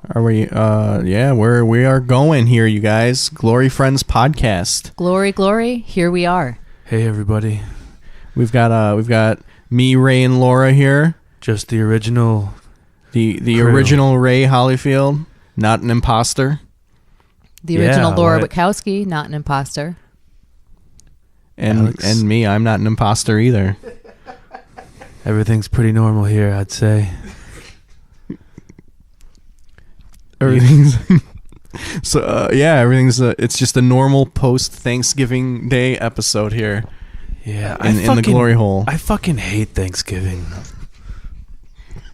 Are we? Yeah, we are going here, you guys. Glory Friends podcast. Glory, glory. Here we are. Hey, everybody. We've got me, Ray, and Laura here. Just the original. The original Ray Hollyfield, not an imposter. The original Laura Bukowski, not an imposter. And me, I'm not an imposter either. Everything's pretty normal here, I'd say. Everything's so everything's it's just a normal post Thanksgiving Day episode here. Yeah, in the glory hole. I fucking hate Thanksgiving.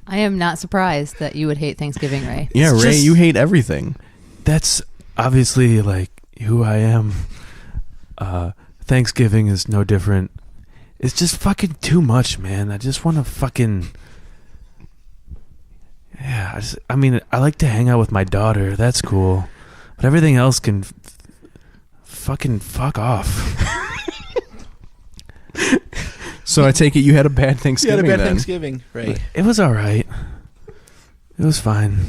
I am not surprised that you would hate Thanksgiving, Ray. Yeah, Ray, you hate everything. That's obviously like who I am. Thanksgiving is no different. It's just fucking too much, man. I just want to fucking. Yeah, I like to hang out with my daughter. That's cool. But everything else can fucking fuck off. So I take it you had a bad Thanksgiving. You had a bad then. Thanksgiving, right? It was all right. It was fine.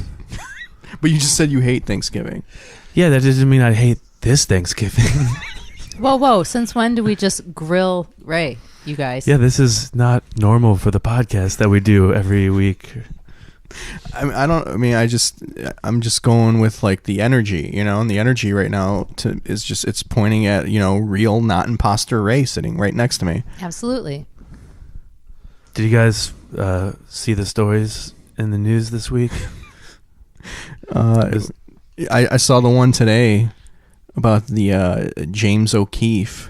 But you just said you hate Thanksgiving. Yeah, that doesn't mean I hate this Thanksgiving. Whoa. Since when do we just grill Ray, you guys? Yeah, this is not normal for the podcast that we do every week. I'm just going with like the energy, and the energy right now it's pointing at, real not imposter Ray sitting right next to me. Absolutely. Did you guys see the stories in the news this week? I saw the one today about the James O'Keefe.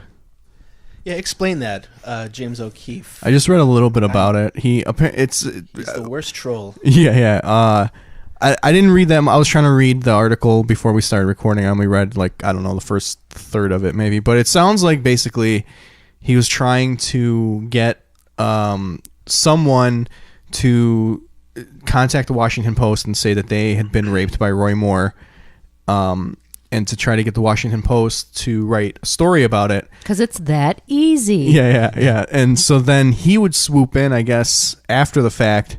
Yeah, explain that, James O'Keefe. I just read a little bit about it. He's the worst troll. Yeah. I didn't read them. I was trying to read the article before we started recording. I only read the first third of it maybe. But it sounds like basically he was trying to get someone to contact the Washington Post and say that they had been raped by Roy Moore. And to try to get the Washington Post to write a story about it. Because it's that easy. Yeah. And so then he would swoop in, I guess, after the fact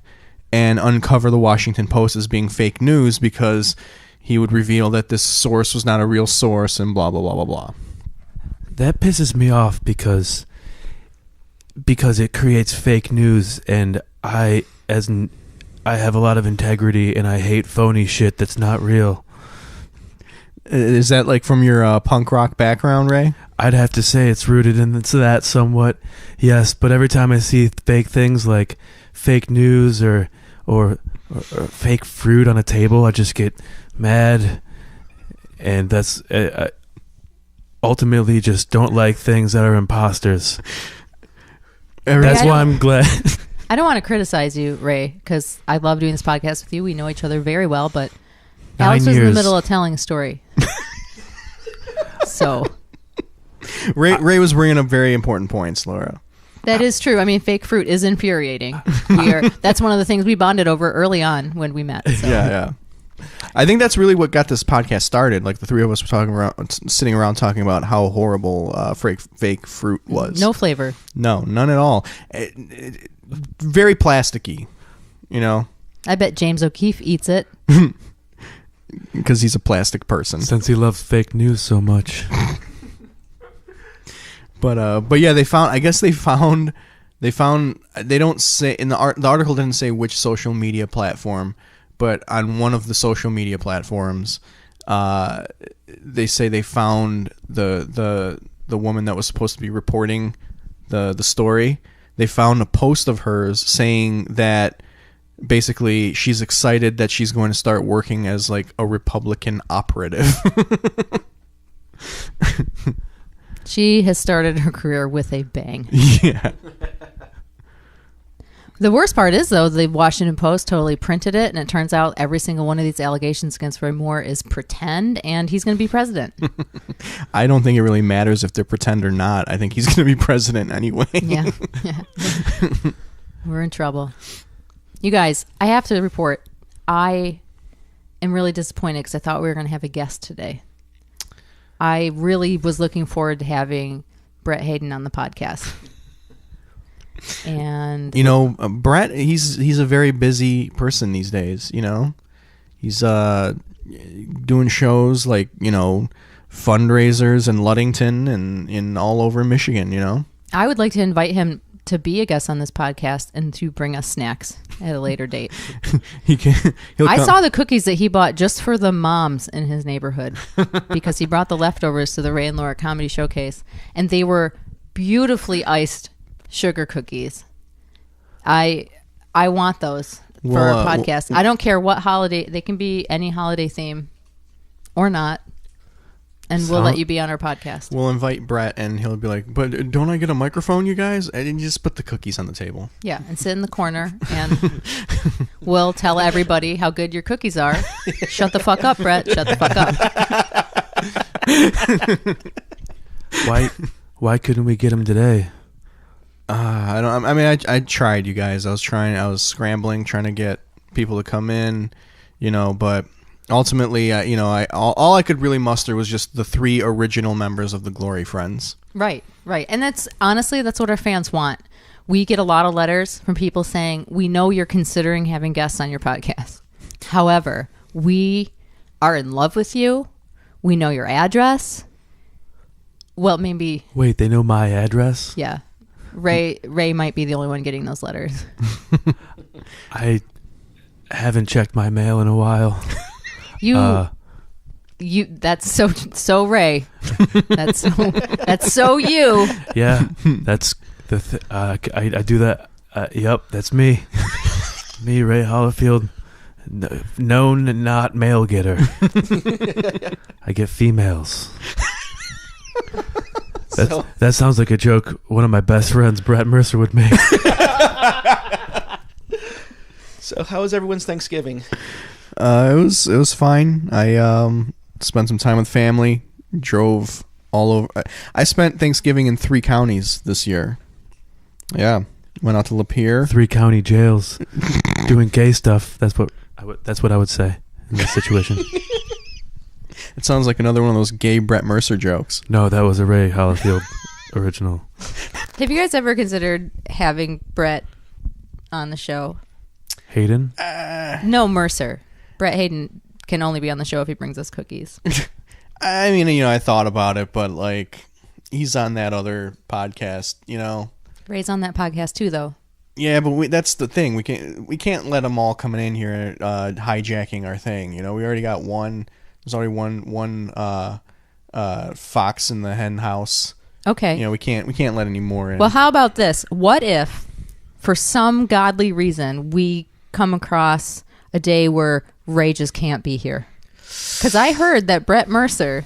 and uncover the Washington Post as being fake news because he would reveal that this source was not a real source and blah, blah, blah, blah, blah. That pisses me off because it creates fake news, and I have a lot of integrity and I hate phony shit that's not real. Is that like from your punk rock background, Ray? I'd have to say it's rooted in that somewhat, yes. But every time I see fake things like fake news or fake fruit on a table, I just get mad, and that's I ultimately just don't like things that are imposters. That's why I'm glad. I don't want to criticize you, Ray, because I love doing this podcast with you. We know each other very well, but Alex was in the middle of telling a story. So Ray was bringing up very important points, Laura. That is true. I mean, fake fruit is infuriating. That's one of the things we bonded over early on when we met. So. Yeah. I think that's really what got this podcast started. Like the three of us were sitting around talking about how horrible fake fruit was. No flavor. No, none at all. Very plasticky, I bet James O'Keefe eats it. Because he's a plastic person. Since he loves fake news so much. But yeah, they found. They don't say in the article didn't say which social media platform, but on one of the social media platforms, they say they found the woman that was supposed to be reporting the story. They found a post of hers saying that basically she's excited that she's going to start working as like a Republican operative. She has started her career with a bang. Yeah. The worst part is, though, the Washington Post totally printed it, and it turns out every single one of these allegations against Roy Moore is pretend, and he's going to be president. I don't think it really matters if they're pretend or not. I think he's going to be president anyway. Yeah. We're in trouble. You guys, I have to report, I am really disappointed because I thought we were going to have a guest today. I really was looking forward to having Brett Hayden on the podcast. And Brett, he's a very busy person these days. He's doing shows like, fundraisers in Ludington and in all over Michigan, I would like to invite him to be a guest on this podcast and to bring us snacks at a later date. I saw the cookies that he bought just for the moms in his neighborhood because he brought the leftovers to the Ray and Laura Comedy Showcase, and they were beautifully iced sugar cookies. I want those for a podcast. I don't care what holiday. They can be any holiday theme or not. And we'll let you be on our podcast. We'll invite Brett, and he'll be like, but don't I get a microphone, you guys? And you just put the cookies on the table. Yeah, and sit in the corner, and we'll tell everybody how good your cookies are. Shut the fuck up, Brett. Shut the fuck up. Why couldn't we get him today? I tried, you guys. I was scrambling, trying to get people to come in, but ultimately, all I could really muster was just the 3 original members of the Glory Friends. Right. And that's what our fans want. We get a lot of letters from people saying, we know you're considering having guests on your podcast. However, we are in love with you. We know your address. Well, maybe. Wait, they know my address? Yeah. Ray might be the only one getting those letters. I haven't checked my mail in a while. That's so Ray. That's so you. Yeah, that's I do that. Yep, that's me. Me, Ray Hollifield, known and not mail getter. I get females. That sounds like a joke one of my best friends, Brett Mercer, would make. So, how was everyone's Thanksgiving? It was fine. I spent some time with family. Drove all over. I spent Thanksgiving in 3 counties this year. Yeah, went out to Lapeer. 3 county jails, doing gay stuff. That's what I would say in this situation. It sounds like another one of those gay Brett Mercer jokes. No, that was a Ray Hollifield original. Have you guys ever considered having Brett on the show? Hayden? No, Mercer. Brett Hayden can only be on the show if he brings us cookies. I mean, I thought about it, but like, he's on that other podcast, Ray's on that podcast too, though. Yeah, but that's the thing. We can't let them all coming in here hijacking our thing. We already got one. There's already one fox in the hen house. Okay. We can't let any more in. Well, how about this? What if, for some godly reason, we come across a day where Ray just can't be here? Because I heard that Brett Mercer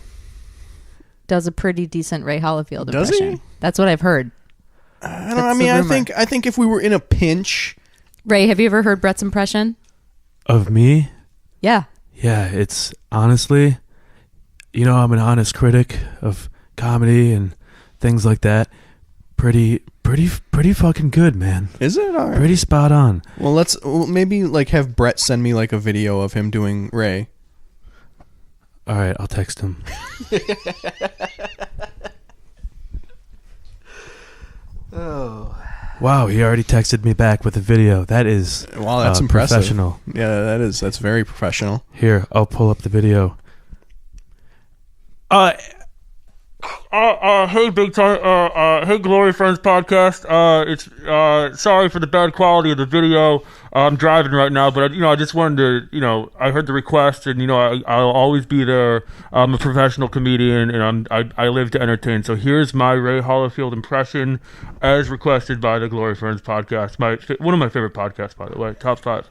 does a pretty decent Ray Hollifield impression. Does he? That's what I've heard. I think if we were in a pinch. Ray, have you ever heard Brett's impression? Of me? Yeah. Yeah, it's honestly, I'm an honest critic of comedy and things like that. Pretty fucking good, man. Is it? All right. Pretty spot on. Well, let's maybe have Brett send me a video of him doing Ray. All right, I'll text him. Oh. Wow, he already texted me back with a video. That is that's impressive. Professional. Yeah, that's very professional. Here, I'll pull up the video. Hey, big time. Hey, Glory Friends podcast. It's sorry for the bad quality of the video. I'm driving right now, but I just wanted to, I heard the request, and I'll always be there. I'm a professional comedian, and I live to entertain. So here's my Ray Hollifield impression, as requested by the Glory Friends podcast. One of my favorite podcasts, by the way, top 5.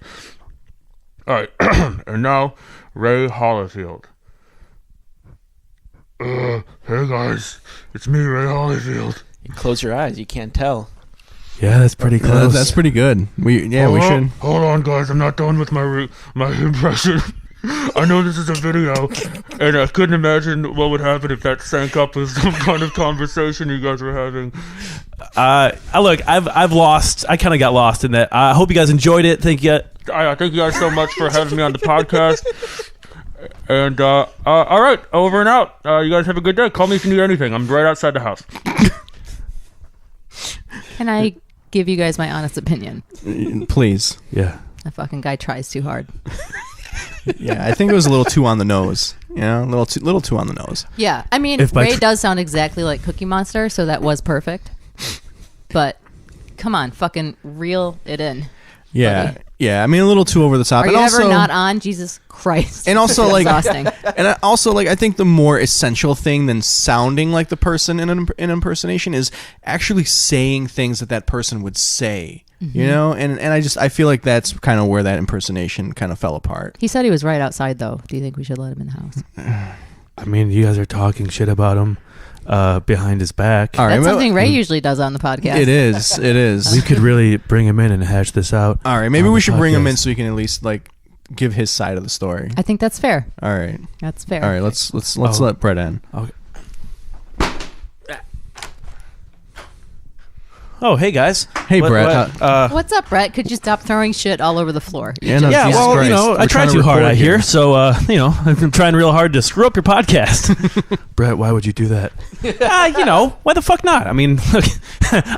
All right, and now Ray Hollifield. Hey guys, it's me, Ray Hollifield. You close your eyes, you can't tell. Yeah, that's pretty close. That's pretty good. We should. Hold on, guys. I'm not done with my impression. I know this is a video, and I couldn't imagine what would happen if that sank up with some kind of conversation you guys were having. Look, I've lost. I kind of got lost in that. I hope you guys enjoyed it. Thank you. Thank you guys so much for having me on the podcast. And all right, over and out. You guys have a good day. Call me if you need anything. I'm right outside the house. Can I give you guys my honest opinion? Please. Yeah. That fucking guy tries too hard. Yeah, I think it was a little too on the nose. You know, a little too on the nose. Yeah, I mean, If by Ray does sound exactly like Cookie Monster, so that was perfect. But come on, fucking reel it in. Yeah, buddy. yeah. I mean, a little too over the top. Are and you also, ever not on? Jesus Christ. And also, like, exhausting. I think the more essential thing than sounding like the person in an impersonation is actually saying things that person would say. You know, and I feel like that's kind of where that impersonation kind of fell apart. He said he was right outside, though. Do you think we should let him in the house? I mean, you guys are talking shit about him behind his back. All right, That's something Ray usually does on the podcast. It is. It is. We could really bring him in and hash this out. All right, maybe on we the should bring him in podcast. so he can at least like give his side of the story. I think that's fair. All right. That's fair. All right, let's Oh. let Brett in. Okay. Oh, hey guys. Hey, Brett. What's up, Brett? Could you stop throwing shit all over the floor? Yeah, no, Yeah, Jesus well, Christ. you know, We're I try trying to too hard record out here. here, so you know, I've been trying real hard to screw up your podcast. Brett, why would you do that? You know, why the fuck not? I mean, look,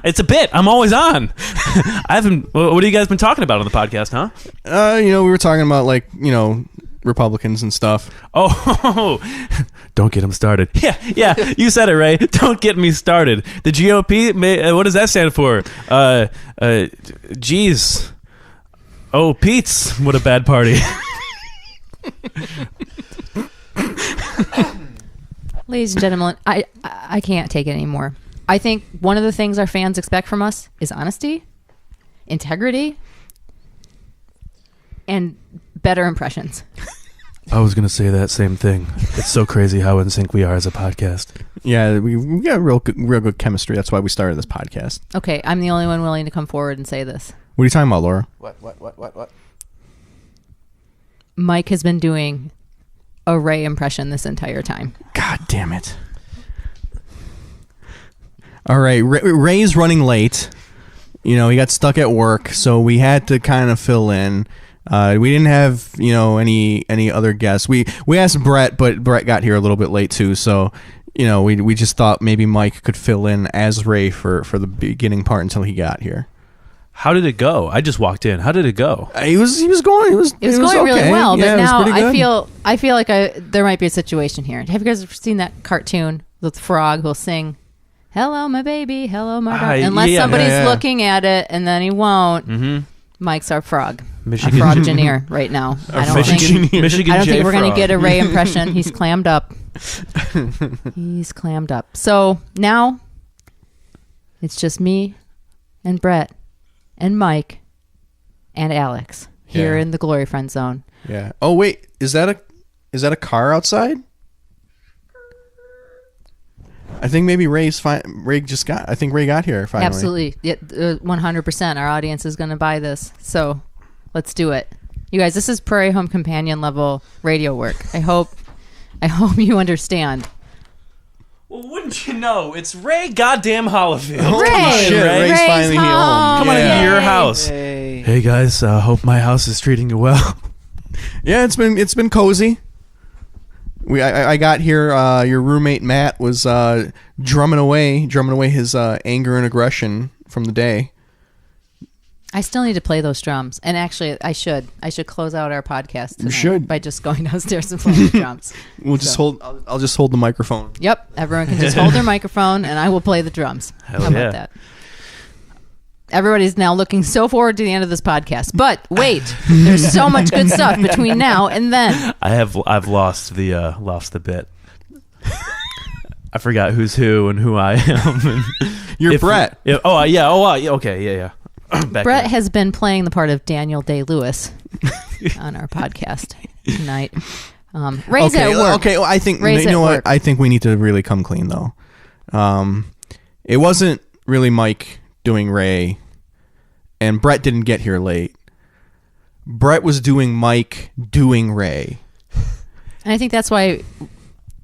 it's a bit. I'm always on. I haven't. What have you guys been talking about on the podcast, huh? You know, we were talking about like, you know, Republicans and stuff. Oh, don't get him started. Yeah, you said it, Ray. Don't get me started. The GOP, what does that stand for? Geez. Oh, Pete's. What a bad party. Ladies and gentlemen, I can't take it anymore. I think one of the things our fans expect from us is honesty, integrity, and better impressions. I was going to say that same thing. It's so crazy how in sync we are as a podcast. Yeah, we got real good chemistry. That's why we started this podcast. Okay, I'm the only one willing to come forward and say this. What are you talking about, Laura? What? Mike has been doing a Ray impression this entire time. God damn it. All right, Ray's running late. You know, he got stuck at work, so we had to kind of fill in. We didn't have, you know, any other guests. We asked Brett, but Brett got here a little bit late too. So, you know, we just thought maybe Mike could fill in as Ray for the beginning part until he got here. How did it go? I just walked in. How did it go? He was going. It was going really okay. well, Yeah, but it was now pretty good. I feel like there might be a situation here. Have you guys ever seen that cartoon with the frog who'll sing, "Hello, my baby, hello, my dog," unless somebody's looking at it, and then he won't. Mm-hmm. Mike's our frog. Michigan. Frog Gingineer right now. I don't think we're going to get a Ray impression. He's clammed up. He's clammed up. So now it's just me and Brett and Mike and Alex here Yeah. in the Glory Friend Zone. Yeah. Oh wait, is that a car outside? I think maybe Ray's fine. I think Ray got here finally. Absolutely. 100%. Our audience is going to buy this. So let's do it. You guys, this is Prairie Home Companion level radio work. I hope you understand. Well, wouldn't you know? It's Ray goddamn Hollifield. Ray! Shit, Ray's finally home. home. Come on Yeah. into your house. Hey. Hey guys, hope my house is treating you well. Yeah, it's been cozy. I got here. Your roommate Matt was drumming away his anger and aggression from the day. I still need to play those drums. And actually, I should close out our podcast tonight should. by just going downstairs and playing the drums. We'll just hold. I'll just hold the microphone. Yep. Everyone can just hold their microphone and I will play the drums. Hell How yeah. about that? Everybody's now looking so forward to the end of this podcast. But wait, there's so much good stuff between now and then. I've lost the bit. I forgot who's who and who I am. And You're Brett. yeah. Okay. Yeah. Back Brett in. has been playing the part of Daniel Day-Lewis on our podcast tonight. Ray's at work. Okay. Well, I think Ray's you at know what. work. I think we need to really come clean though. It wasn't really Mike doing Ray, and Brett didn't get here late. Brett was doing Mike doing Ray. And I think that's why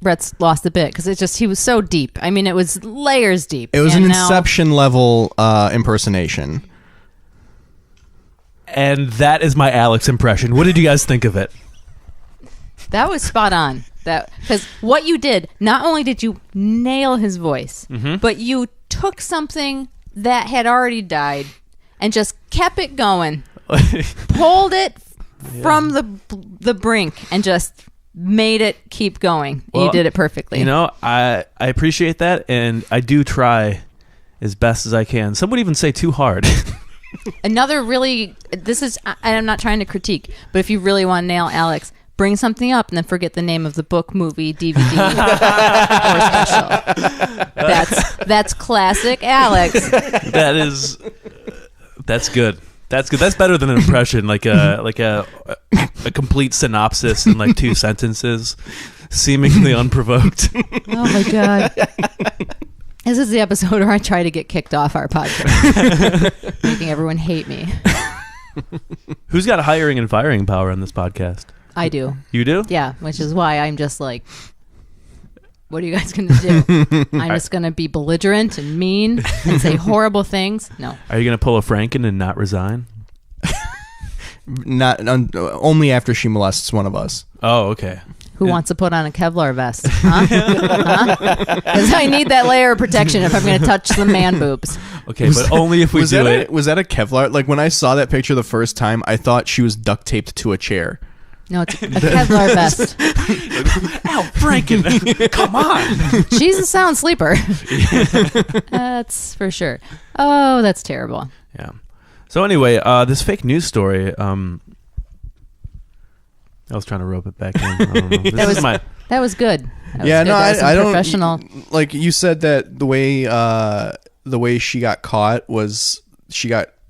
Brett's lost a bit, because he was so deep. I mean, it was layers deep. It was And an now- Inception level impersonation. And that is my Alex impression. What did you guys think of it? That was spot on. Because what you did, not only did you nail his voice, but you took something that had already died and just kept it going, pulled it from the brink and just made it keep going. Well, you did it perfectly. You know, I appreciate that, and I do try as best as I can. Some would even say too hard. Another really, I'm not trying to critique, but if you really want to nail Alex, bring something up and then forget the name of the book, movie, DVD, or special. That's classic Alex. That's good. That's good. That's better than an impression, like a complete synopsis in like 2 sentences, seemingly unprovoked. Oh my god. This is the episode where I try to get kicked off our podcast, making everyone hate me. Who's got hiring and firing power on this podcast? I do. You do? Yeah, which is why I'm just like, what are you guys going to do? I'm just going to be belligerent and mean and say horrible things? No. Are you going to pull a Franken and not resign? Only after she molests one of us. Oh, okay. Who wants to put on a Kevlar vest? Huh? Because I need that layer of protection if I'm going to touch the man boobs. Okay, but only if we do it. Was that a Kevlar? Like, when I saw that picture the first time, I thought she was duct taped to a chair. No, it's a Kevlar vest. Al Franken, come on. She's a sound sleeper. That's for sure. Oh, that's terrible. Yeah. So anyway, this fake news story, I was trying to rope it back in. I don't know. That was good. That was good. I don't. Professional. Like you said that the way she got caught was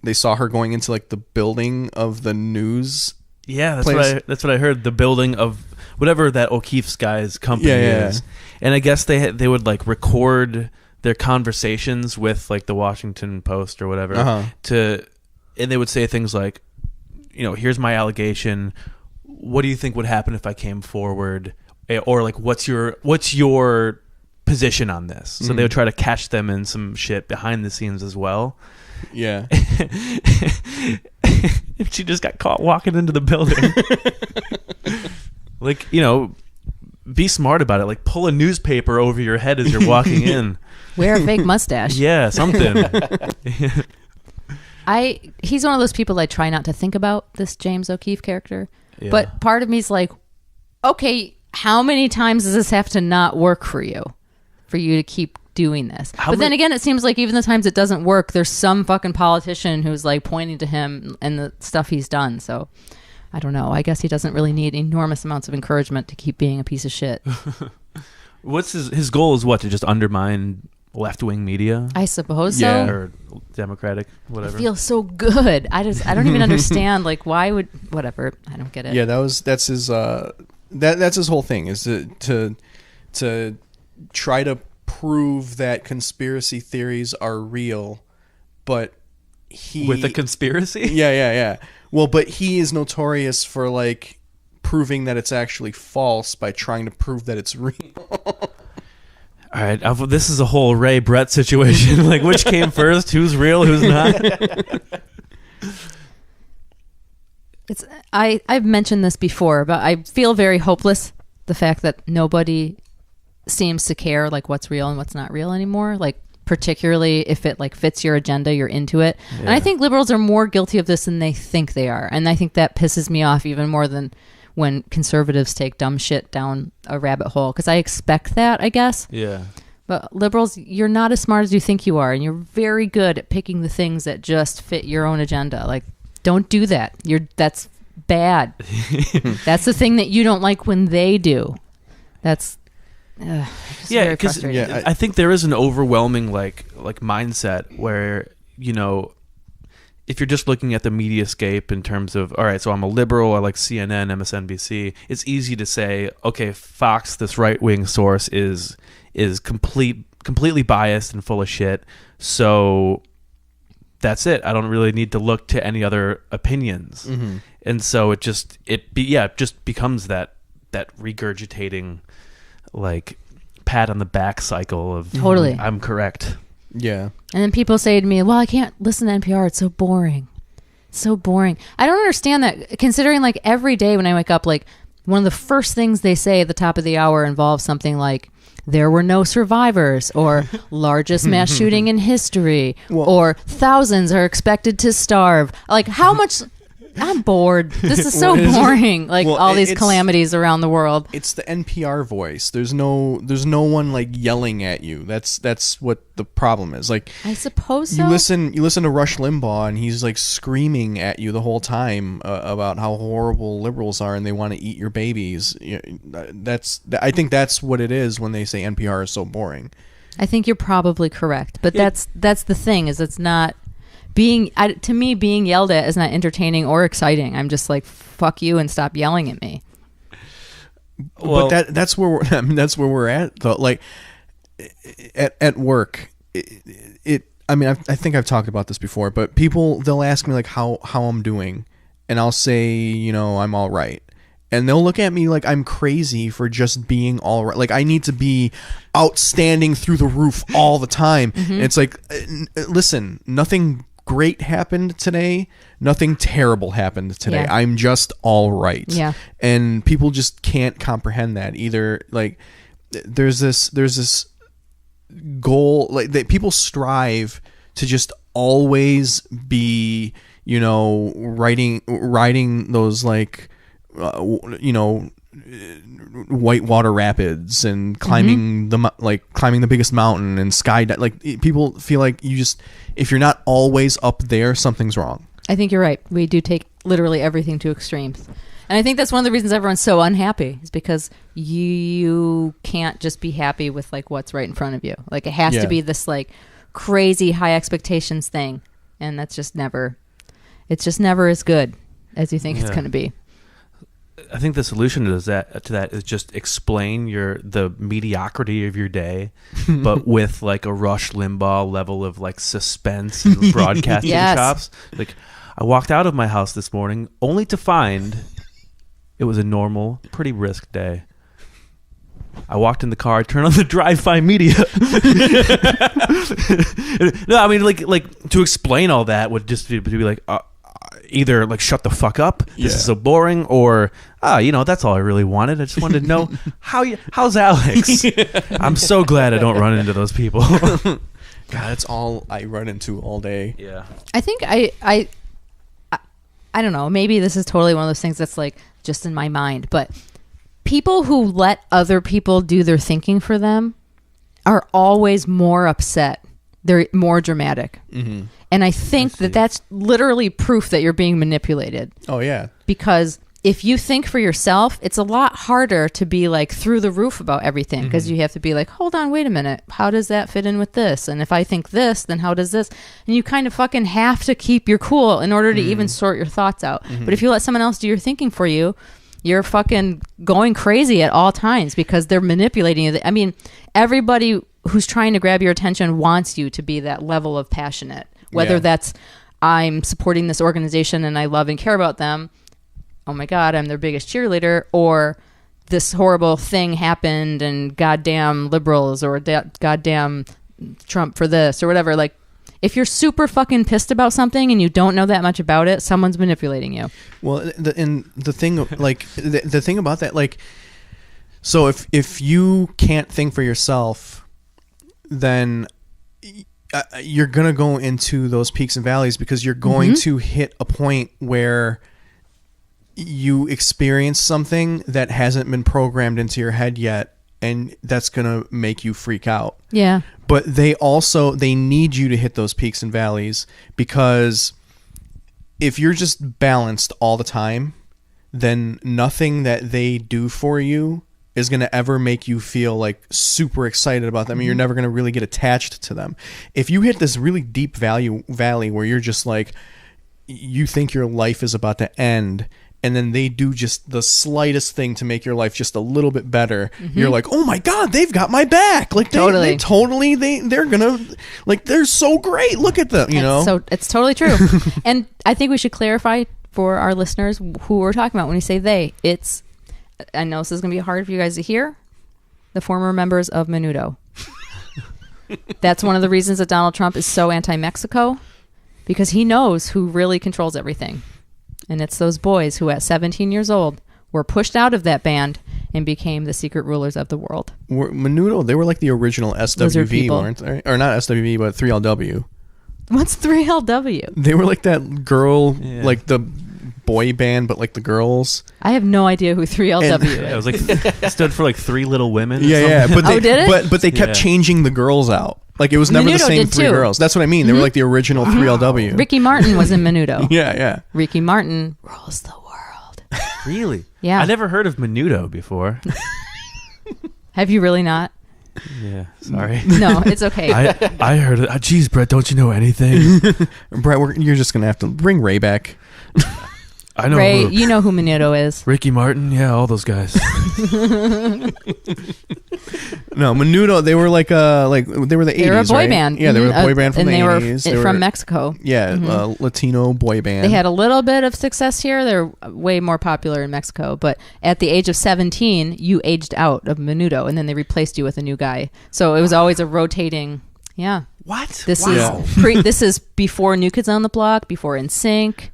they saw her going into like the building of the news. Yeah, that's what I heard. The building of whatever that O'Keefe's guy's company is, and I guess they would like record their conversations with like the Washington Post or whatever and they would say things like, you know, here's my allegation. What do you think would happen if I came forward? Or like, what's your position on this? So they would try to catch them in some shit behind the scenes as well. Yeah. She just got caught walking into the building. Like, you know, be smart about it. Like, pull a newspaper over your head as you're walking in. Wear a fake mustache. Yeah, something. He's one of those people I try not to think about, this James O'Keefe character. Yeah. But part of me's like, okay, how many times does this have to not work for you to keep doing this? Then again, it seems like even the times it doesn't work, there's some fucking politician who's like pointing to him and the stuff he's done. So I don't know. I guess he doesn't really need enormous amounts of encouragement to keep being a piece of shit. What's his goal is what? To just undermine left-wing media? I suppose so. Or Democratic, whatever. It feels so good. I don't even understand. Like, why would, whatever. I don't get it. Yeah, that's his that's his whole thing, is to try to prove that conspiracy theories are real, but with a conspiracy? Yeah. Well, but he is notorious for like proving that it's actually false by trying to prove that it's real. All right, this is a whole Ray Brett situation. Like, which came first? Who's real? Who's not? I've mentioned this before, but I feel very hopeless. The fact that nobody seems to care like what's real and what's not real anymore. Like, particularly if it like fits your agenda, you're into it. Yeah. And I think liberals are more guilty of this than they think they are. And I think that pisses me off even more than when conservatives take dumb shit down a rabbit hole, because I expect that, I guess. Yeah. But liberals, you're not as smart as you think you are, and you're very good at picking the things that just fit your own agenda. Like, don't do that. That's bad. That's the thing that you don't like when they do. That's because I think there is an overwhelming like mindset where, you know, if you're just looking at the mediascape in terms of, all right, so I'm a liberal, I like CNN, MSNBC, it's easy to say, okay, Fox, this right-wing source, is completely biased and full of shit, so that's it. I don't really need to look to any other opinions. Mm-hmm. And so it just becomes that regurgitating, like, pat on the back cycle of, totally, I'm correct. Yeah. And then people say to me, well, I can't listen to NPR. It's so boring. It's so boring. I don't understand that, considering like every day when I wake up, like one of the first things they say at the top of the hour involves something like, there were no survivors, or largest mass shooting in history, or thousands are expected to starve. Like, how much I'm bored. This is so boring. Like Well, all these it's- calamities around the world. It's the NPR voice. There's no one like yelling at you. That's what the problem is. Like I suppose so. you listen to Rush Limbaugh and he's like screaming at you the whole time about how horrible liberals are and they want to eat your babies. I think that's what it is when they say NPR is so boring. I think you're probably correct, but that's the thing is it's not to me being yelled at is not entertaining or exciting. I'm just like fuck you and stop yelling at me. Well, but that's where we're at though. Like at work, I think I've talked about this before, but they'll ask me like how I'm doing, and I'll say I'm all right. And they'll look at me like I'm crazy for just being all right. Like I need to be outstanding through the roof all the time. Mm-hmm. And it's like, listen, nothing great happened today. Nothing terrible happened today. Yeah. I'm just all right. Yeah. And people just can't comprehend that either. Like there's this goal, like that people strive to just always be, riding those like, whitewater rapids and climbing the biggest mountain and like people feel like if you're not always up there, something's wrong. I think you're right. We do take literally everything to extremes. And I think that's one of the reasons everyone's so unhappy is because you can't just be happy with like what's right in front of you. Like it has to be this like crazy high expectations thing. And it's just never as good as you think it's going to be. I think the solution to that is just explain the mediocrity of your day, but with like a Rush Limbaugh level of like suspense and broadcasting chops. Like I walked out of my house this morning only to find it was a normal, pretty brisk day. I walked in the car, turned on the drive-by media. No, I mean like to explain all that would just be like. Either like shut the fuck up, this is so boring, or that's all I really wanted. I just wanted to know how's Alex. I'm so glad I don't run into those people. God, that's all I run into all day. Yeah, I think I don't know, maybe this is totally one of those things that's like just in my mind, but people who let other people do their thinking for them are always more upset. They're more dramatic. Mm-hmm. And I think that's literally proof that you're being manipulated. Oh, yeah. Because if you think for yourself, it's a lot harder to be like through the roof about everything because you have to be like, hold on, wait a minute. How does that fit in with this? And if I think this, then how does this? And you kind of fucking have to keep your cool in order to even sort your thoughts out. But if you let someone else do your thinking for you, you're fucking going crazy at all times because they're manipulating you. I mean, everybody who's trying to grab your attention wants you to be that level of passionate. Whether that's I'm supporting this organization and I love and care about them. Oh my God, I'm their biggest cheerleader. Or this horrible thing happened and goddamn liberals or goddamn Trump for this or whatever. Like, if you're super fucking pissed about something and you don't know that much about it, someone's manipulating you. Well, the thing like the thing about that, like, so if you can't think for yourself, then you're going to go into those peaks and valleys because you're going to hit a point where you experience something that hasn't been programmed into your head yet, and that's going to make you freak out. Yeah. But they need you to hit those peaks and valleys because if you're just balanced all the time, then nothing that they do for you is going to ever make you feel like super excited about them. You're never going to really get attached to them. If you hit this really deep valley where you're just like, you think your life is about to end, and then they do just the slightest thing to make your life just a little bit better, you're like, oh my God, they've got my back. Like they're gonna, like, they're so great. Look at them, So it's totally true. And I think we should clarify for our listeners who we're talking about when we say they. I know this is going to be hard for you guys to hear. The former members of Menudo. That's one of the reasons that Donald Trump is so anti-Mexico, because he knows who really controls everything. And it's those boys who at 17 years old were pushed out of that band and became the secret rulers of the world. Menudo, they were like the original SWV, weren't they? Or not SWV, but 3LW. What's 3LW? They were like that girl, like the boy band, but like the girls. I have no idea who 3LW is. It was like it stood for like Three Little Women. or Yeah, something. but they, did it? But they kept changing the girls out. Like it was never the Menudo same did three too. girls. That's what I mean. They were like the original 3LW. Ricky Martin was in Menudo. Yeah. Ricky Martin rules the world. Really? Yeah. I never heard of Menudo before. Have you really not? Yeah, sorry. No, it's okay. I heard it. Geez, Brett, don't you know anything? Brett, you're just gonna have to bring Ray back. I know Ray, who. you know who Menudo is. Ricky Martin, yeah, all those guys. No, Menudo. They were like they were the 80s. They were a boy right? band. Yeah, they were a boy band from and the they 80s. were from Mexico. Yeah, Latino boy band. They had a little bit of success here. They're way more popular in Mexico. But at the age of 17, you aged out of Menudo, and then they replaced you with a new guy. So it was always a rotating. Yeah. What? This Wow. is this is before New Kids on the Block, before NSYNC.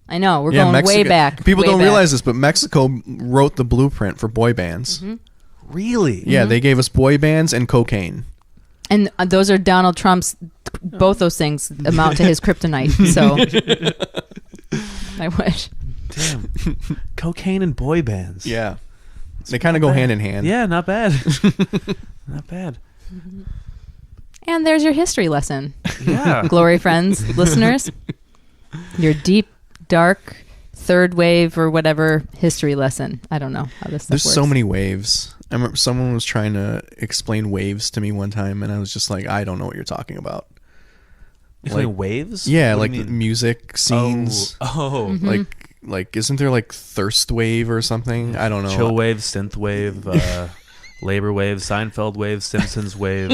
I know we're going way back. People way don't back. realize this, but Mexico wrote the blueprint for boy bands. Really? Yeah, they gave us boy bands and cocaine. And those are Donald Trump's. Both those things amount to his kryptonite. So I wish. Damn. Cocaine and boy bands. Yeah, they kind of go hand in hand. Yeah, not bad. Not bad. And there's your history lesson. Yeah. Glory friends, listeners. Your deep, dark, third wave or whatever history lesson. I don't know how this stuff There's works. so many waves. I remember someone was trying to explain waves to me one time, and I was just like, I don't know what you're talking about. Like waves? Yeah, What like do you mean? music scenes. Oh. Like isn't there like thirst wave or something? I don't know. Chill wave, synth wave, labor wave, Seinfeld wave, Simpsons wave,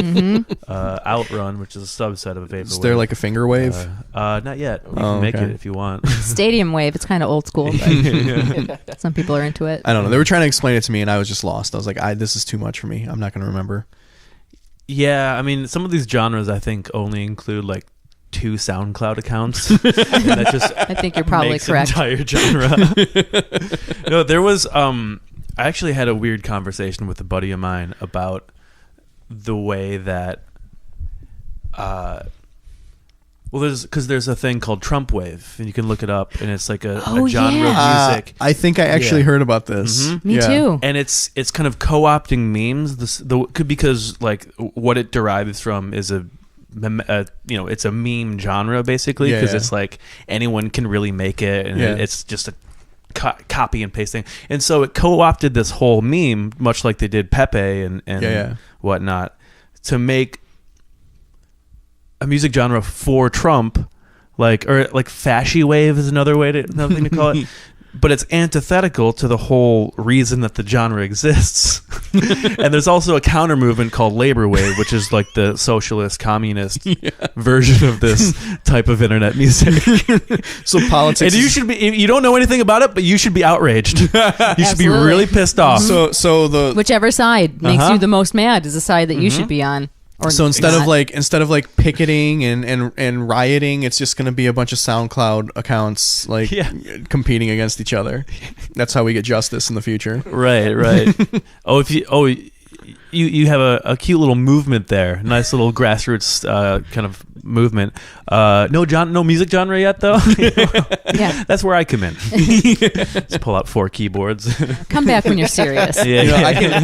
Outrun, which is a subset of a vapor Is wave. there like a finger wave? Not yet. You Oh, can make okay. it if you want. Stadium wave. It's kind of old school, but some people are into it. I don't know. They were trying to explain it to me, and I was just lost. I was like, this is too much for me. I'm not going to remember. Yeah, I mean, some of these genres I think only include like 2 SoundCloud accounts. And that just I think you're probably makes correct. an entire genre. No, there was. I actually had a weird conversation with a buddy of mine about the way that. Well, there's a thing called Trump wave, and you can look it up, and it's like a genre yeah. of music. I think I actually Yeah. heard about this. Me too. And it's kind of co-opting memes. Because like what it derives from is it's a meme genre basically, Yeah, because yeah. it's like anyone can really make it, and Yeah. it's just a copy and paste thing. And so it co-opted this whole meme, much like they did Pepe and Yeah. whatnot, to make a music genre for Trump, like fashy wave is another thing to call it. But it's antithetical to the whole reason that the genre exists. And there's also a counter movement called labor wave, which is like the socialist, communist version of this type of internet music. So politics. And you don't know anything about it, but you should be outraged. You should be Absolutely. really pissed off. So the Whichever side makes you the most mad is the side that you should be on. Or so instead not. of like picketing and rioting, it's just going to be a bunch of SoundCloud accounts like competing against each other. That's how we get justice in the future. Right. You have a cute little movement there, nice little grassroots kind of movement. No music genre yet though. Yeah. That's where I come in. Just pull out 4 keyboards. Come back when you're serious. Yeah. You know,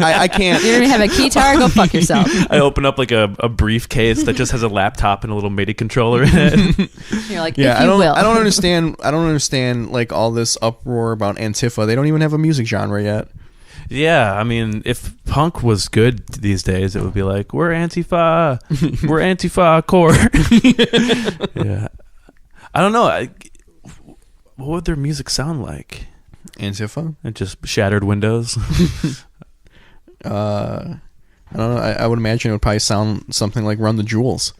I can't. You don't even have a guitar? Go fuck yourself. I open up like a briefcase that just has a laptop and a little MIDI controller in it. You're like, Yeah, if you will. I don't understand like all this uproar about Antifa. They don't even have a music genre yet. Yeah, I mean, if punk was good these days, it would be like, we're Antifa, we're Antifa core. Yeah, I don't know. What would their music sound like? Antifa? And just shattered windows. I don't know. I would imagine it would probably sound something like Run the Jewels.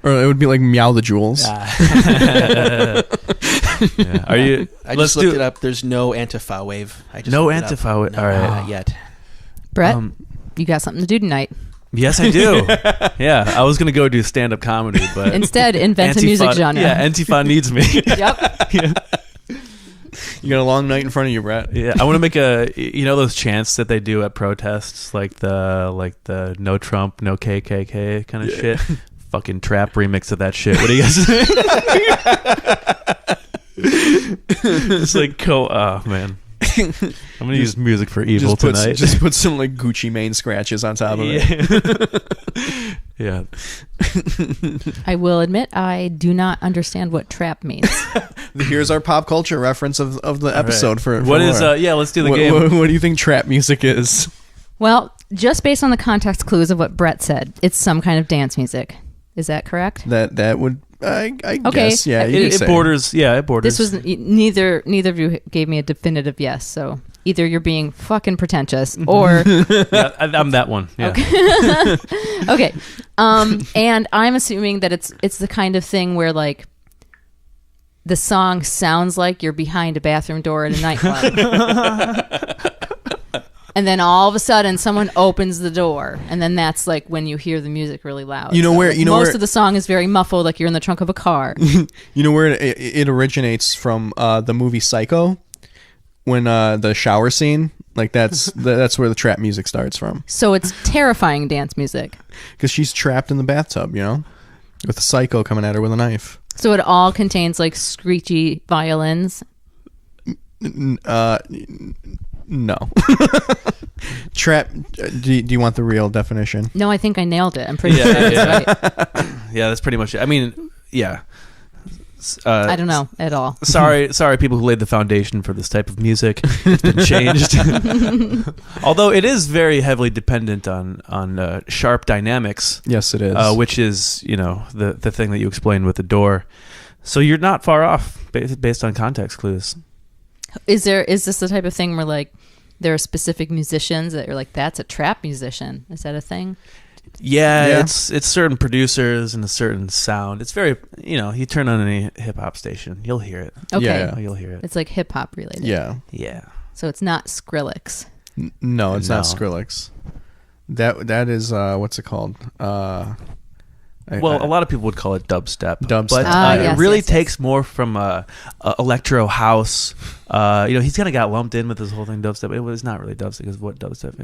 Or it would be like Meow the Jewels. Yeah. Are you? I just looked it up. There's no Antifa wave. I just No looked it up. Antifa wave. No, All right. not yet. Brett, you got something to do tonight. Yes, I do. Yeah, I was gonna go do stand-up comedy, but Instead, invent a music genre. Yeah, Antifa needs me. Yep. Yeah. You got a long night in front of you, Brett. Yeah, I want to make those chants that they do at protests, like the no Trump, no KKK kind of shit. Fucking trap remix of that shit. What do you guys think? It's like, oh man, I'm gonna use music for evil tonight. Just put some like Gucci Mane scratches on top of it. Yeah. I will admit I do not understand what trap means. Here's our pop culture reference of the episode for what is Laura. let's do the game. What do you think trap music is? Well, just based on the context clues of what Brett said, it's some kind of dance music. Is that correct? That would I Okay. guess yeah. It borders. Yeah, it borders. This was neither of you gave me a definitive yes. So either you're being fucking pretentious or Yeah, I'm that one. Yeah. okay. And I'm assuming that it's the kind of thing where like the song sounds like you're behind a bathroom door at a nightclub. And then all of a sudden someone opens the door, and then that's like when you hear the music really loud. Most of the song is very muffled, like you're in the trunk of a car. You know where it originates from? The movie Psycho, when the shower scene, like that's where the trap music starts from. So it's terrifying dance music. Because she's trapped in the bathtub, with a psycho coming at her with a knife. So it all contains like screechy violins. No. Trap. Do you want the real definition? No, I think I nailed it. I'm pretty sure that's right. Yeah, that's pretty much it. I mean, yeah. I don't know at all. Sorry, people who laid the foundation for this type of music. It's been changed. Although it is very heavily dependent on sharp dynamics. Yes, it is. Which is, the thing that you explained with the door. So you're not far off based on context clues. Is this the type of thing where like there are specific musicians that you're like, that's a trap musician? Is that a thing? Yeah. It's certain producers and a certain sound. It's very, you turn on any hip hop station, you'll hear it. Okay. Yeah. You'll hear it. It's like hip hop related. Yeah. Yeah. So it's not Skrillex. No, it's No. not Skrillex. That is what's it called? Well, a lot of people would call it dubstep. Dubstep. But Yes, it really yes. takes more from electro house. He's kind of got lumped in with this whole thing, dubstep. It was not really dubstep because what dubstep?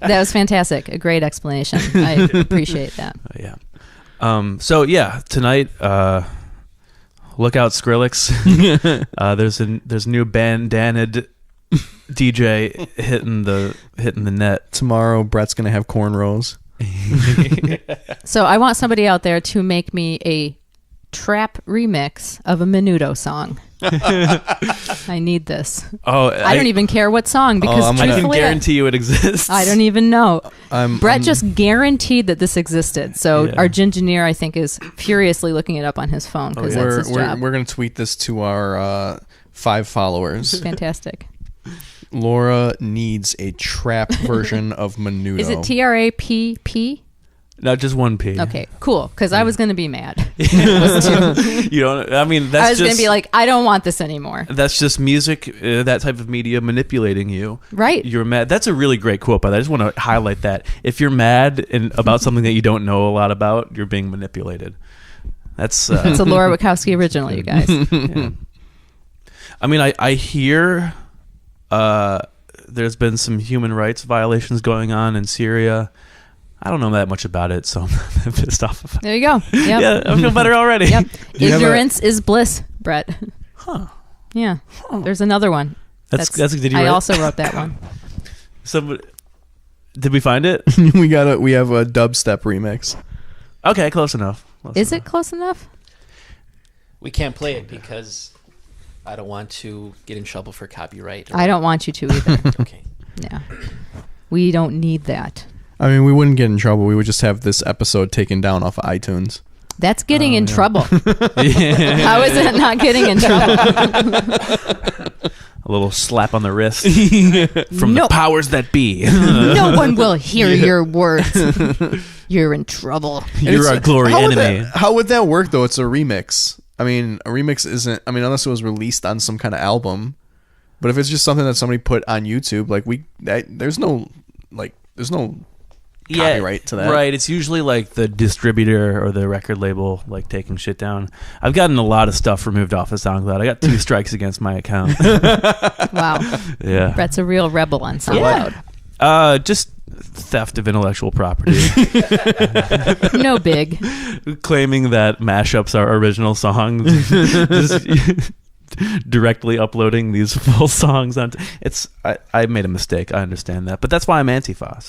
That was fantastic. A great explanation. I appreciate that. Yeah. So yeah, tonight, look out, Skrillex. There's a new bandaned DJ hitting the net. Tomorrow, Brett's gonna have cornrows. So I want somebody out there to make me a trap remix of a Menudo song. I need this. Oh, I don't even care what song because I'm gonna- I can truthfully, guarantee you it exists. I don't even know. Brett I'm- just guaranteed that this existed. So Yeah. our Gingineer, I think, is furiously looking it up on his phone because that's his job. We're gonna tweet this to our 5 followers. Fantastic. Laura needs a trap version of Menudo. Is it TRAPP? No, just one P. Okay, cool. Because I was going to be mad. You don't. I mean, that's I was going to just be like, I don't want this anymore. that's just music. That type of media manipulating you. Right. You're mad. That's a really great quote, by the way. I just want to highlight that. If you're mad about something that you don't know a lot about, you're being manipulated. That's It's a Laura Wachowski original, you guys. yeah. I mean, I hear there's been some human rights violations going on in Syria. I don't know that much about it, so I'm pissed off about it. There you go. Yep. Yeah, I feel better already. Yep. you have Ignorance is bliss, Brett. Huh. Yeah. There's another one. That's did you I write? also wrote that one. Did we find it? we have a dubstep remix. Okay, close enough. Is it close enough? We can't play it because I don't want to get in trouble for copyright. I don't want you to either. Okay. Yeah. We don't need that. I mean, we wouldn't get in trouble. We would just have this episode taken down off of iTunes. That's getting in trouble. How Yeah. is that not getting in trouble? A little slap on the wrist from No. the powers that be. No one will hear your words. You're in trouble. You're our glory enemy. How would that work, though? It's a remix. I mean, a remix isn't... I mean, unless it was released on some kind of album. But if it's just something that somebody put on YouTube, like, there's no copyright to that. Right. It's usually like the distributor or the record label like taking shit down. I've gotten a lot of stuff removed off of SoundCloud. I got 2 strikes against my account. Wow. Yeah. Brett's a real rebel on SoundCloud. Just theft of intellectual property. No big. Claiming that mashups are original songs. Just directly uploading these full songs onto I made a mistake. I understand that, but that's why I'm Antifa.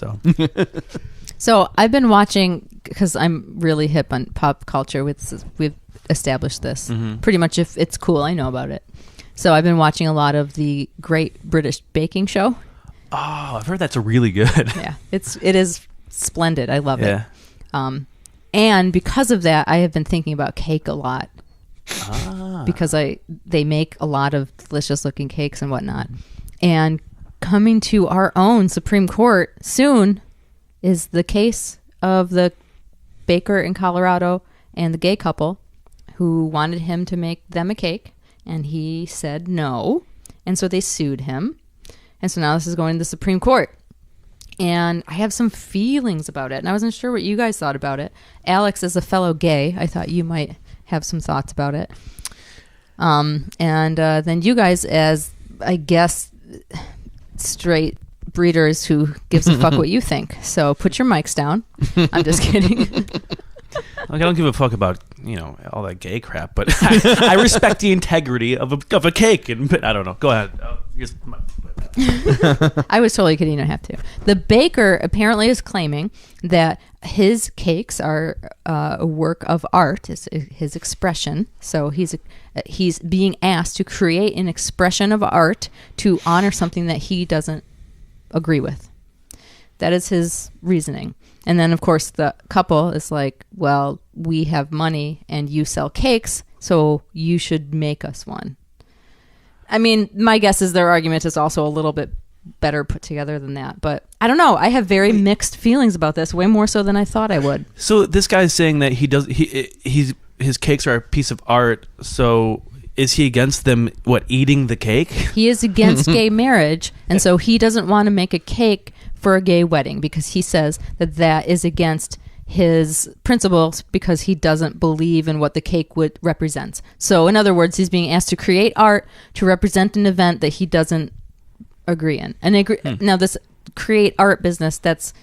So I've been watching, because I'm really hip on pop culture. We've established this. Pretty much, if it's cool, I know about it. So I've been watching a lot of the Great British Baking Show. Oh, I've heard that's really good. Yeah, it is splendid. I love Yeah. it. And because of that, I have been thinking about cake a lot. Because they make a lot of delicious looking cakes and whatnot. And coming to our own Supreme Court soon is the case of the baker in Colorado and the gay couple who wanted him to make them a cake, and he said no, and so they sued him, and so now this is going to the Supreme Court. And I have some feelings about it, and I wasn't sure what you guys thought about it. Alex, as a fellow gay, I thought you might have some thoughts about it. And then you guys, as I guess straight breeders who gives a fuck what you think. So put your mics down. I'm just kidding. Like, I don't give a fuck about, all that gay crap, but I respect the integrity of a cake. And I don't know. Go ahead. I was totally kidding. You don't have to. The baker apparently is claiming that his cakes are a work of art, is his expression. So he's being asked to create an expression of art to honor something that he doesn't agree with. That is his reasoning. And then, of course, the couple is like, well, we have money and you sell cakes, so you should make us one. I mean, my guess is their argument is also a little bit better put together than that. But I don't know. I have very mixed feelings about this, way more so than I thought I would. So this guy's saying that his cakes are a piece of art. So is he against them, eating the cake? He is against gay marriage, and so he doesn't want to make a cake for a gay wedding because he says that is against his principles because he doesn't believe in what the cake represents. So in other words, he's being asked to create art to represent an event that he doesn't agree in. And now this create art business, that's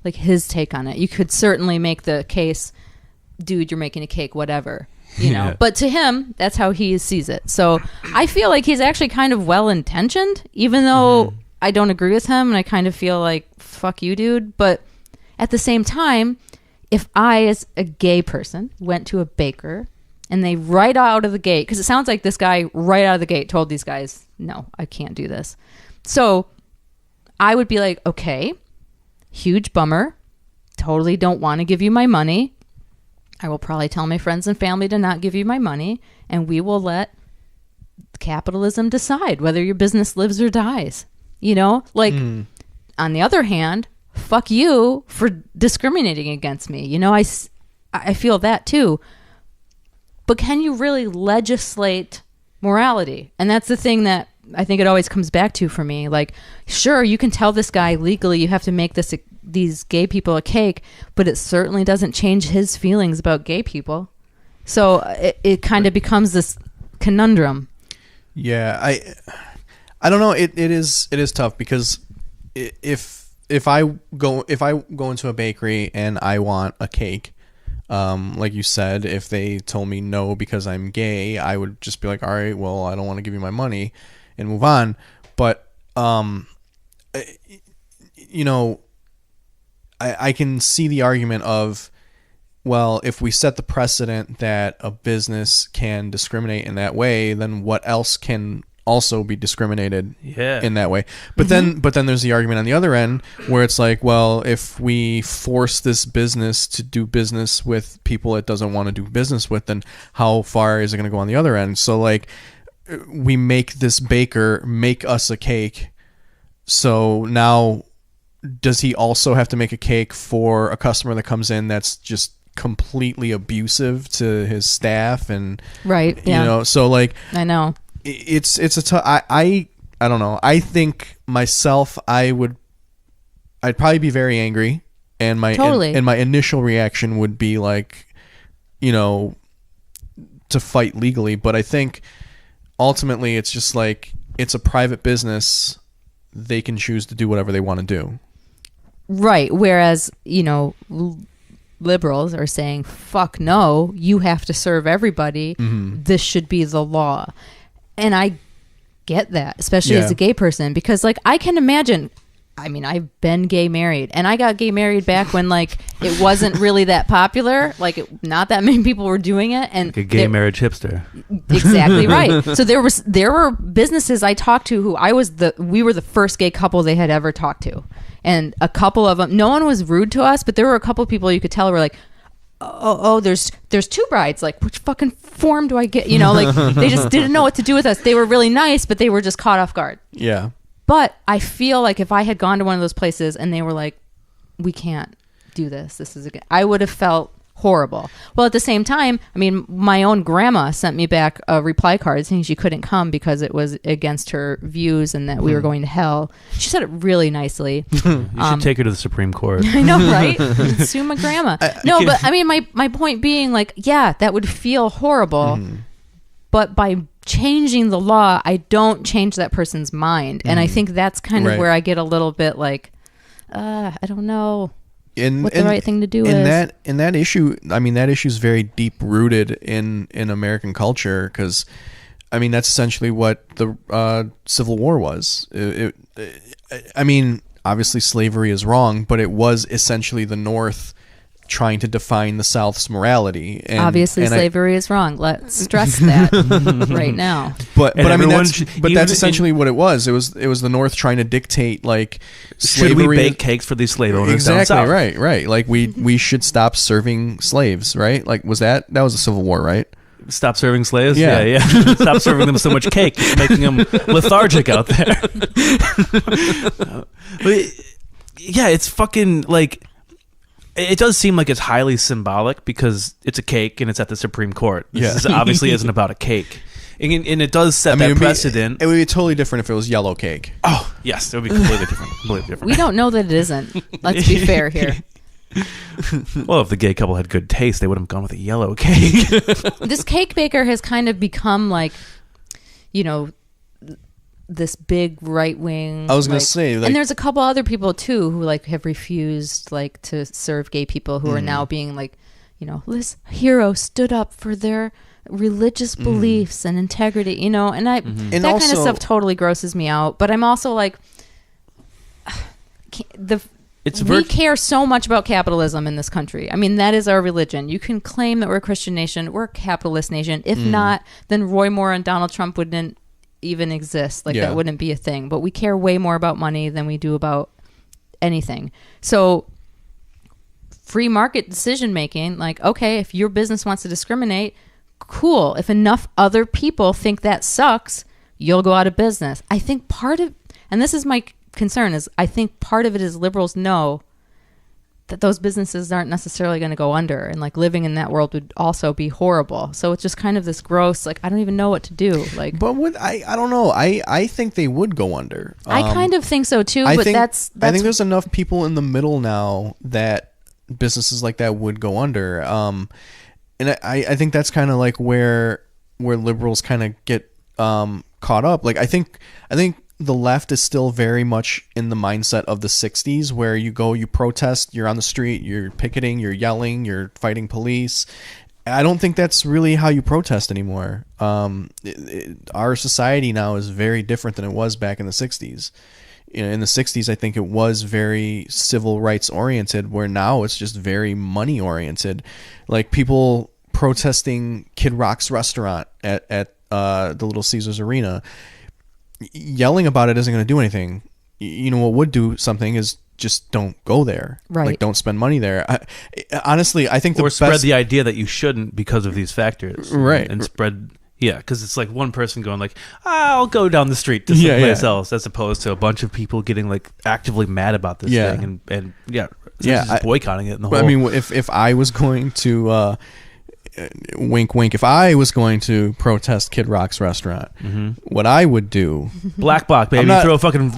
like his take on it. You could certainly make the case, dude, you're making a cake, whatever. Yeah. But to him, that's how he sees it. So I feel like he's actually kind of well-intentioned, even though I don't agree with him, and I kind of feel like, fuck you, dude. But at the same time, if I, as a gay person, went to a baker and they right out of the gate, because it sounds like this guy right out of the gate told these guys, no, I can't do this. So I would be like, okay, huge bummer. Totally don't want to give you my money. I will probably tell my friends and family to not give you my money, and we will let capitalism decide whether your business lives or dies. On the other hand, fuck you for discriminating against me. I feel that too. But can you really legislate morality? And that's the thing that I think it always comes back to for me. Like, sure, you can tell this guy legally you have to make these gay people a cake, but it certainly doesn't change his feelings about gay people. So it kind of becomes this conundrum. Yeah, I don't know. It is tough because if I go into a bakery and I want a cake, like you said, if they told me no because I'm gay, I would just be like, all right, well, I don't want to give you my money and move on. But I can see the argument of, well, if we set the precedent that a business can discriminate in that way, then what else can also be discriminated in that way? But then there's the argument on the other end where it's like, well, if we force this business to do business with people it doesn't want to do business with, then how far is it going to go on the other end? So like, we make this baker make us a cake, so now does he also have to make a cake for a customer that comes in that's just completely abusive to his staff? And right, yeah. So like, I know it's a tough. I don't know. I think myself, I'd probably be very angry, and my initial reaction would be like, to fight legally. But I think ultimately it's just like, it's a private business. They can choose to do whatever they want to do. Right. Whereas, liberals are saying, fuck no, you have to serve everybody. This should be the law. And I get that, especially as a gay person, because like I can imagine, I've been gay married, and I got gay married back when like it wasn't really that popular, like not that many people were doing it, and like a gay marriage hipster. Exactly right. So there were businesses I talked to who we were the first gay couple they had ever talked to, and a couple of them, no one was rude to us, but there were a couple of people you could tell were like, oh, there's two brides. Like, which fucking form do I get? Like they just didn't know what to do with us. They were really nice, but they were just caught off guard. Yeah. But I feel like if I had gone to one of those places and they were like, we can't do this. I would have felt horrible. Well, at the same time, my own grandma sent me back a reply card saying she couldn't come because it was against her views and that we were going to hell. She said it really nicely. You should take her to the Supreme Court. I know, right? Sue my grandma. But my point being, like, yeah, that would feel horrible. But by changing the law, I don't change that person's mind. And I think that's kind of where I get a little bit like, I don't know what the right thing to do is. And that issue, that issue is very deep rooted in American culture, because that's essentially what the Civil War was. Obviously slavery is wrong, but it was essentially the North trying to define the South's morality. And obviously slavery is wrong. Let's stress that right now. But that's essentially what it was. It was the North trying to dictate, like, slavery. Should we bake cakes for these slave owners? Exactly, right. Like we should stop serving slaves, right? Like, that was the Civil War, right? Stop serving slaves? Yeah. Stop serving them so much cake, making them lethargic out there. It's fucking like, it does seem like it's highly symbolic because it's a cake and it's at the Supreme Court. This obviously isn't about a cake. And it does set that precedent. It would be totally different if it was yellow cake. Oh, yes. It would be completely different. We don't know that it isn't. Let's be fair here. Well, if the gay couple had good taste, they would have gone with a yellow cake. This cake baker has kind of become like, this big right wing. I was gonna say, and there's a couple other people too who like have refused like to serve gay people who are now being like, this hero stood up for their religious beliefs and integrity, and and and that also, kind of stuff totally grosses me out. But I'm also like, we care so much about capitalism in this country. That is our religion. You can claim that we're a Christian nation, we're a capitalist nation. If not, then Roy Moore and Donald Trump wouldn't even exist. That wouldn't be a thing. But we care way more about money than we do about anything. So free market decision making, like, okay, if your business wants to discriminate, cool. If enough other people think that sucks, you'll go out of business. I think and this is my concern, is I think part of it is liberals know that those businesses aren't necessarily going to go under, and like living in that world would also be horrible. So it's just kind of this gross, like, I don't even know what to do. Like, but I don't know. I think they would go under. I kind of think so too. But that's I think there's enough people in the middle now that businesses like that would go under. And I think that's kind of like where liberals kind of get caught up. Like, I think the left is still very much in the mindset of the 60s, where you protest, you're on the street, you're picketing, you're yelling, you're fighting police. I don't think that's really how you protest anymore. Our society now is very different than it was back in the 60s. In the 60s, I think it was very civil rights oriented, where now it's just very money oriented. Like, people protesting Kid Rock's restaurant at the Little Caesars Arena. Yelling about it isn't going to do anything. What would do something is just don't go there. Right. Like, don't spend money there. Honestly, I think spread the idea that you shouldn't because of these factors. Right. And spread, because it's like one person going like, I'll go down the street to someplace else, as opposed to a bunch of people getting like actively mad about this thing and just boycotting it. In the whole. If I was going to wink wink, if I was going to protest Kid Rock's restaurant, what I would do, black bloc, baby, throw a fucking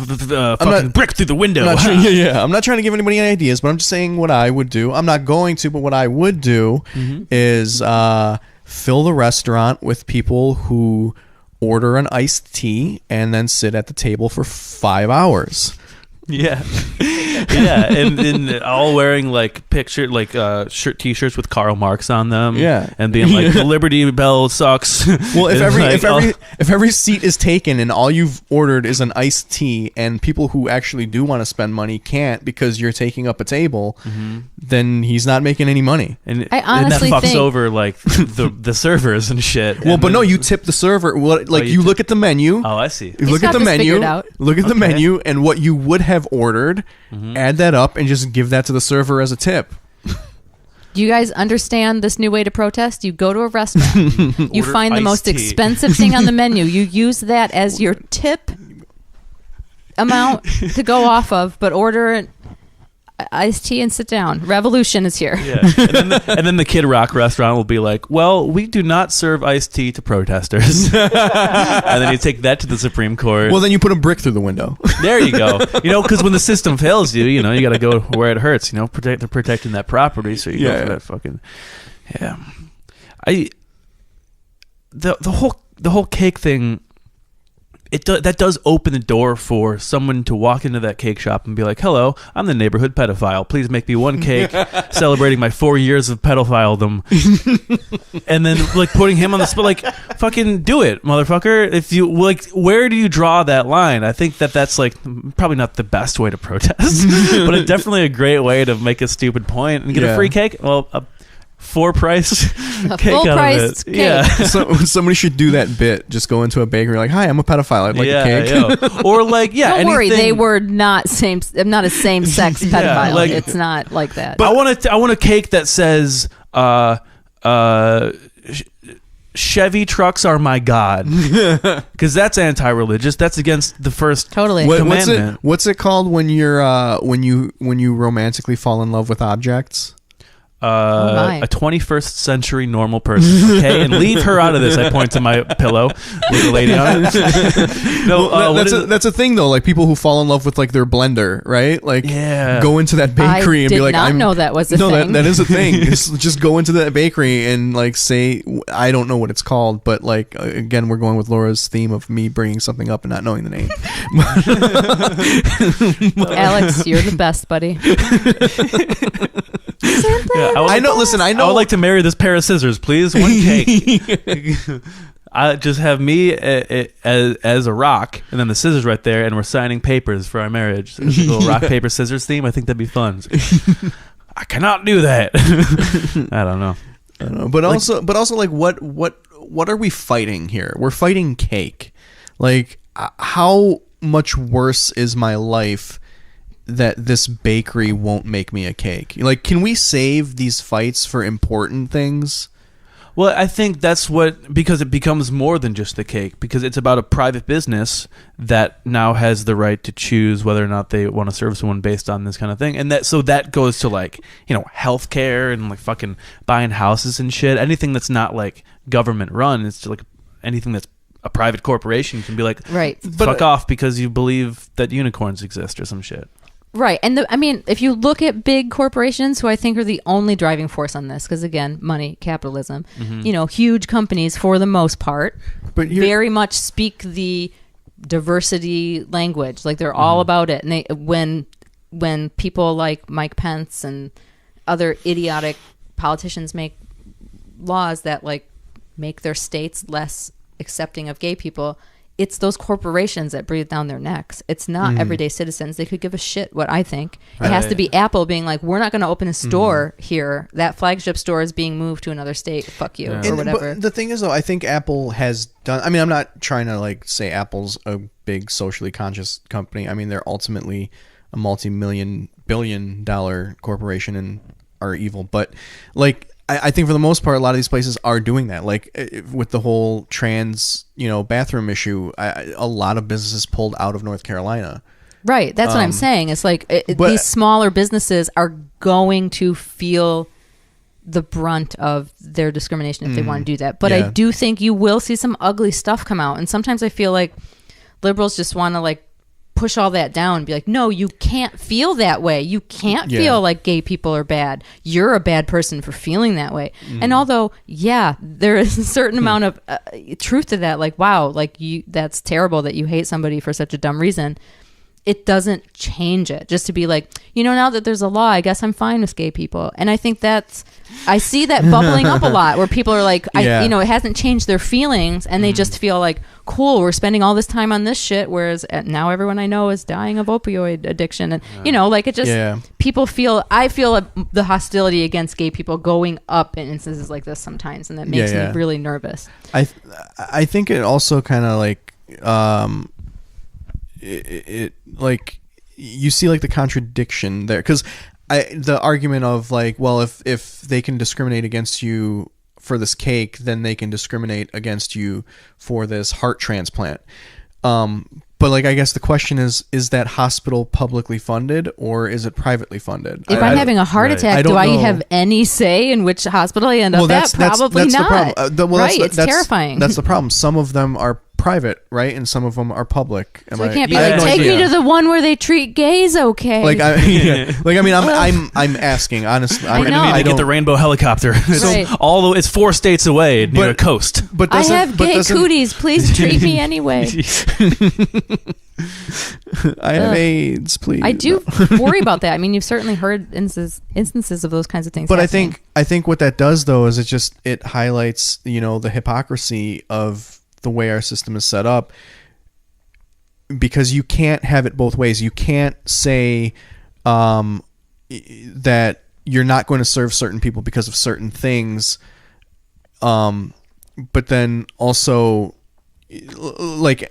brick through the window. I'm not trying to give anybody any ideas, but I'm just saying what I would do. I'm not going to, but what I would do is fill the restaurant with people who order an iced tea and then sit at the table for 5 hours. Yeah, yeah, and all wearing like t-shirts with Karl Marx on them. Yeah, and being like the Liberty Bell sucks. Well, if every seat is taken and all you've ordered is an iced tea, and people who actually do want to spend money can't because you're taking up a table, then he's not making any money. And I honestly and that fucks think over like the servers and shit. Well, but no, you tip the server. You look at the menu. Oh, I see. You look at the menu. Look at the Okay. menu and what you would have ordered. Add that up and just give that to the server as a tip. Do you guys understand this new way to protest? You go to a restaurant, you Order find the iced most tea. expensive thing on the menu, you use that as your tip amount to go off of, but order an iced tea and sit down. Revolution is here. Yeah, and then the Kid Rock restaurant will be like, "Well, we do not serve iced tea to protesters," and then you take that to the Supreme Court. Well, then you put a brick through the window. There you go. Because when the system fails you, you got to go where it hurts. They're protecting that property, so you go for that fucking. Yeah, the whole cake thing. That does open the door for someone to walk into that cake shop and be like, "Hello, I'm the neighborhood pedophile. Please make me one cake celebrating my 4 years of pedophiledom." And then like putting him on the spot, like, fucking do it, motherfucker. If you like, where do you draw that line? I think that's like probably not the best way to protest, but it's definitely a great way to make a stupid point and get a free cake. Well, full price cake full out price of it. cake. Yeah. Somebody should do that bit. Just go into a bakery like, "Hi, I'm a pedophile. I'd like a cake." Yeah. Or like, Don't worry, anything- they were not a same-sex pedophile. like- It's not like that. But I want a cake that says Chevy trucks are my god, because that's anti-religious. That's against the first Totally. commandment. What's it called when you're when you romantically fall in love with objects? my. A 21st century normal person, okay, and leave her out of this. I point to my pillow with the lady on it. No, That's a thing though. Like people who fall in love with like their blender, right? Like go into that bakery and be like, I did not know that was a thing. that is a thing. Just go into that bakery and like say, I don't know what it's called, but like again, we're going with Laura's theme of me bringing something up and not knowing the name. Alex, you're the best, buddy. I know. Listen, I would like to marry this pair of scissors, please. One cake. I just have me as a rock, and then the scissors right there, and we're signing papers for our marriage. So it's a little rock paper scissors theme. I think that'd be fun. I cannot do that. I don't know. But also, like, what are we fighting here? We're fighting cake. Like, how much worse is my life that this bakery won't make me a cake? Like, can we save these fights for important things? Well, I think that's because it becomes more than just the cake, because it's about a private business that now has the right to choose whether or not they want to serve someone based on this kind of thing. And that goes to like, healthcare and like fucking buying houses and shit. Anything that's not like government run, it's like anything that's a private corporation can be like, right, fuck off because you believe that unicorns exist or some shit. Right. And if you look at big corporations, who I think are the only driving force on this, because again, money, capitalism, huge companies for the most part, but very much speak the diversity language. Like they're all about it. And when people like Mike Pence and other idiotic politicians make laws that like make their states less accepting of gay people, it's those corporations that breathe down their necks. It's not everyday citizens. They could give a shit what I think. It has to be Apple being like, we're not going to open a store here. That flagship store is being moved to another state. Fuck you, or whatever. But the thing is, though, I think Apple has done... I mean, I'm not trying to like say Apple's a big socially conscious company. I mean, they're ultimately a multi-billion-dollar corporation and are evil. But like... I think for the most part, a lot of these places are doing that. Like with the whole trans, bathroom issue, a lot of businesses pulled out of North Carolina. Right. That's what I'm saying. It's like these smaller businesses are going to feel the brunt of their discrimination if they want to do that. But I do think you will see some ugly stuff come out. And sometimes I feel like liberals just want to like push all that down and be like, no, you can't feel that way. You can't feel like gay people are bad. You're a bad person for feeling that way. And although, there is a certain amount of truth to that. Like, wow, like that's terrible that you hate somebody for such a dumb reason. it doesn't change it. Just to be like, now that there's a law, I guess I'm fine with gay people. And I think I see that bubbling up a lot where people are like, it hasn't changed their feelings, and they just feel like, cool, we're spending all this time on this shit, whereas now everyone I know is dying of opioid addiction. And, it just, people I feel the hostility against gay people going up in instances like this sometimes, and that makes me really nervous. I think it also kind of like, it like you see like the contradiction there, because the argument of like, well, if they can discriminate against you for this cake, then they can discriminate against you for this heart transplant. But like, I guess the question is that hospital publicly funded or is it privately funded? If I'm having a heart attack, do I have any say in which hospital I end up at? Probably not. It's terrifying. That's the problem. Some of them are private, right? And some of them are public. So it can't be like, take me to the one where they treat gays okay. I'm asking, honestly. We're going to get the rainbow helicopter. Although it's 4 states away near a coast. But I have gay cooties. Please treat me anyway. I have AIDS, please. I do worry about that. I mean, you've certainly heard instances of those kinds of things. But happening. I think what that does though is it highlights, the hypocrisy of the way our system is set up, because you can't have it both ways. You can't say that you're not going to serve certain people because of certain things, but then also, like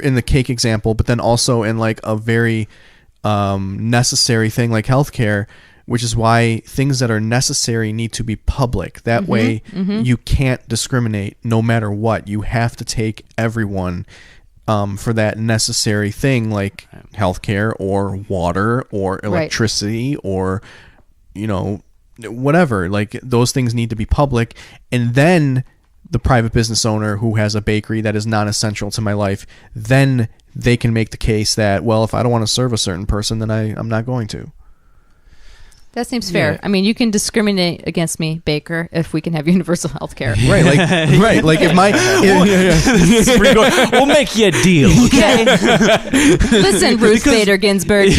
in the cake example, but then also in like a very necessary thing like healthcare, which is why things that are necessary need to be public. That way you can't discriminate no matter what. You have to take everyone for that necessary thing like healthcare or water or electricity or, whatever. Like those things need to be public. And then the private business owner who has a bakery that is non-essential to my life, then they can make the case that, well, if I don't want to serve a certain person, then I'm not going to. That seems fair. Yeah. I mean, you can discriminate against me, Baker, if we can have universal health care. Right, right. Like if my... we'll make you a deal, okay? Listen, Ruth Bader Ginsburg.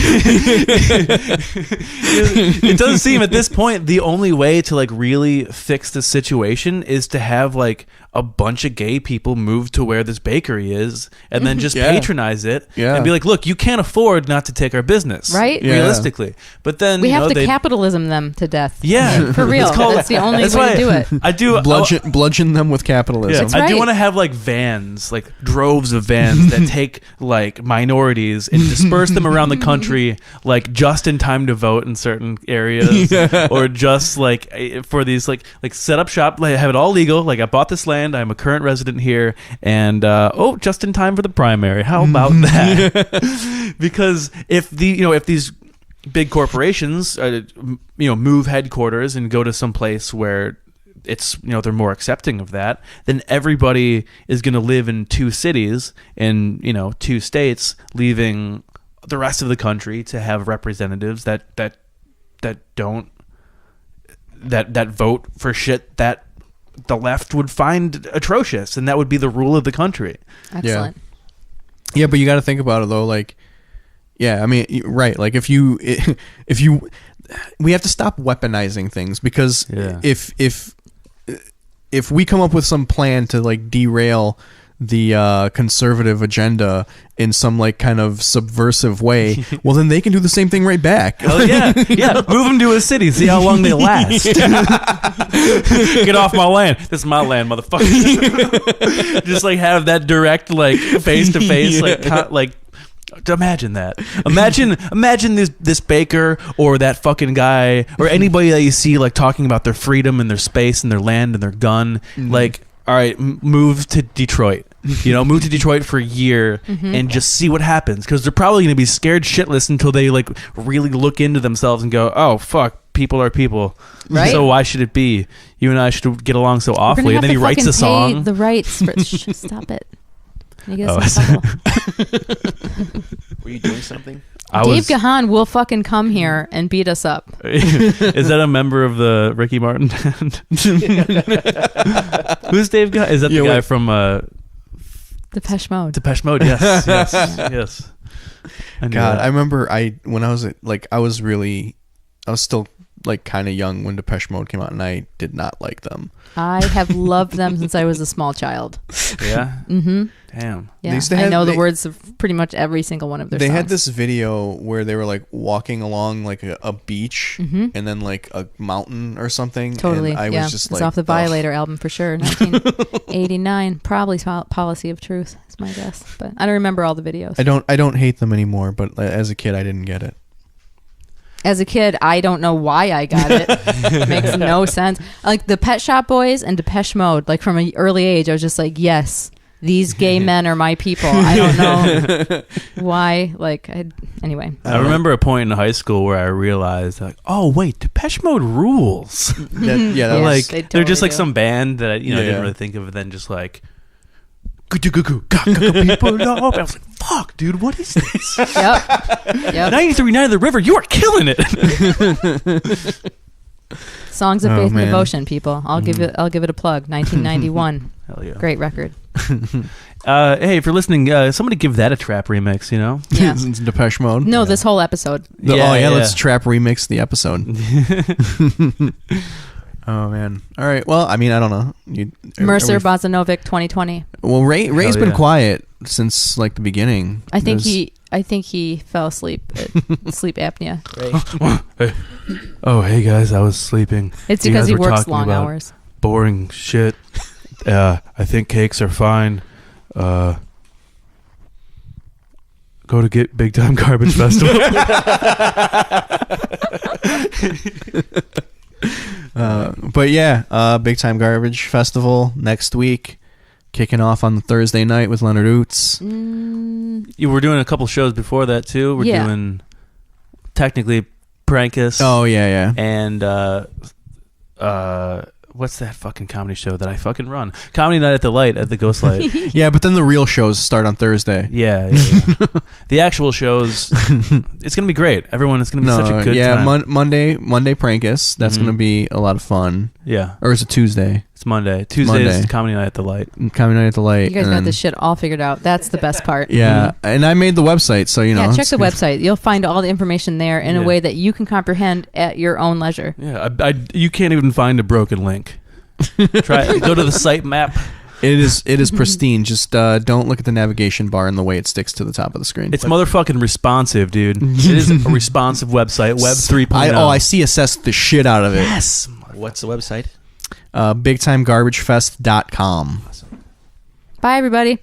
It does seem at this point the only way to like really fix the situation is to have like a bunch of gay people move to where this bakery is and then just patronize it and be like, look, you can't afford not to take our business. Right? Realistically. But then we have to capitalism them to death. Yeah. For real. That's the only way to do it. I do bludgeon them with capitalism. Yeah, I do want to have like vans, like droves of vans that take like minorities and disperse them around the country like just in time to vote in certain areas or just like for these like set up shop, like have it all legal, like I bought this land, I'm a current resident here, and just in time for the primary. How about that? Because if these big corporations move headquarters and go to some place where it's they're more accepting of that, then everybody is going to live in 2 cities in 2 states, leaving the rest of the country to have representatives that don't vote for shit that the left would find atrocious, and that would be the rule of the country. Excellent. Yeah, but you got to think about it though. Like, yeah, I mean, right. Like if you, we have to stop weaponizing things, because if we come up with some plan to like derail the conservative agenda in some like kind of subversive way, well then they can do the same thing right back. Hell yeah. Move them to a city, see how long they last. Get off my land. This is my land, motherfucker. Just like have that direct like face to face like imagine that. Imagine this baker or that fucking guy or anybody that you see like talking about their freedom and their space and their land and their gun. Like, all right, move to Detroit. Move to Detroit for a year and just see what happens, because they're probably going to be scared shitless until they like really look into themselves and go, oh fuck, people are people, right? So why should it be you and I should get along so awfully? And then he writes a song. The rights for stop it. Were you doing something? Dave Gahan will fucking come here and beat us up. Is that a member of the Ricky Martin band? Who's Dave Gahan? Is that the guy from Depeche Mode? Depeche Mode, yes. knew God, that. I remember when I was like I was still like kind of young when Depeche Mode came out, and I did not like them. I have loved them since I was a small child. Yeah. Mm-hmm. Damn. Yeah, used to I have- know the they- words of pretty much every single one of their They songs. had this video where they were like walking along like a beach and then like a mountain or something. Totally. And I yeah. was just It's like, off the ugh. Violator album for sure. 1989. Probably Policy of Truth is my guess. But I don't remember all the videos. I don't hate them anymore, but as a kid I didn't get it. As a kid, I don't know why I got it. Makes no sense. Like the Pet Shop Boys and Depeche Mode, like from an early age, I was just like, yes, these gay men are my people. I don't know why. Anyway. I remember a point in high school where I realized, like, oh wait, Depeche Mode rules. That Yes, Like they they're just totally like do. some band that I Yeah. didn't really think of, and then just like. People, I was like, "Fuck, dude, what is this?" Yep. 93.9 of the River, you are killing it. Songs of Oh, Faith and man. Devotion, people. I'll give it a plug. 1991. Hell yeah. Great record. Hey, if you're listening, somebody give that a trap remix. You know. Yeah. It's Depeche Mode. No, this whole episode. Let's trap remix the episode. Oh man! All right. Well, I mean, I don't know. Mercer Bozanovic 2020. Well, Ray's Hell been yeah. quiet since like the beginning. I think There's- he fell asleep. Sleep apnea. Right. Oh, hey guys, I was sleeping. It's You because guys he were works talking long about hours. Boring shit. I think cakes are fine. Go to get Big Time Garbage Festival. But yeah, Big Time Garbage Festival next week, kicking off on the Thursday night with Leonard Oots. You were doing a couple shows before that too. We're Yeah. doing technically Prankus. Oh yeah, And what's that fucking comedy show that I fucking run? Comedy Night at the Light at the Ghost Light. yeah. But then the real shows start on Thursday. Yeah. The actual shows, it's gonna be great. Everyone, it's gonna be such a good yeah. time. Monday Prankus. That's gonna be a lot of fun. Yeah, Or is it Tuesday? it's Monday. Tuesday is Comedy Night at the Light. Coming Night at the Light. You guys and got then- this shit all figured out. That's the best part. Yeah, and I made the website, so you know. Yeah, check it's the good. website. You'll find all the information there in a Yeah. way that you can comprehend at your own leisure. Yeah, you can't even find a broken link. Try go to the site map. It is pristine. Just don't look at the navigation bar and the way it sticks to the top of the screen. It's motherfucking responsive, dude. It is a responsive website. Web 3.0. I CSS the shit out of it. Yes. What's the website? BigTimeGarbageFest.com. Bye, everybody.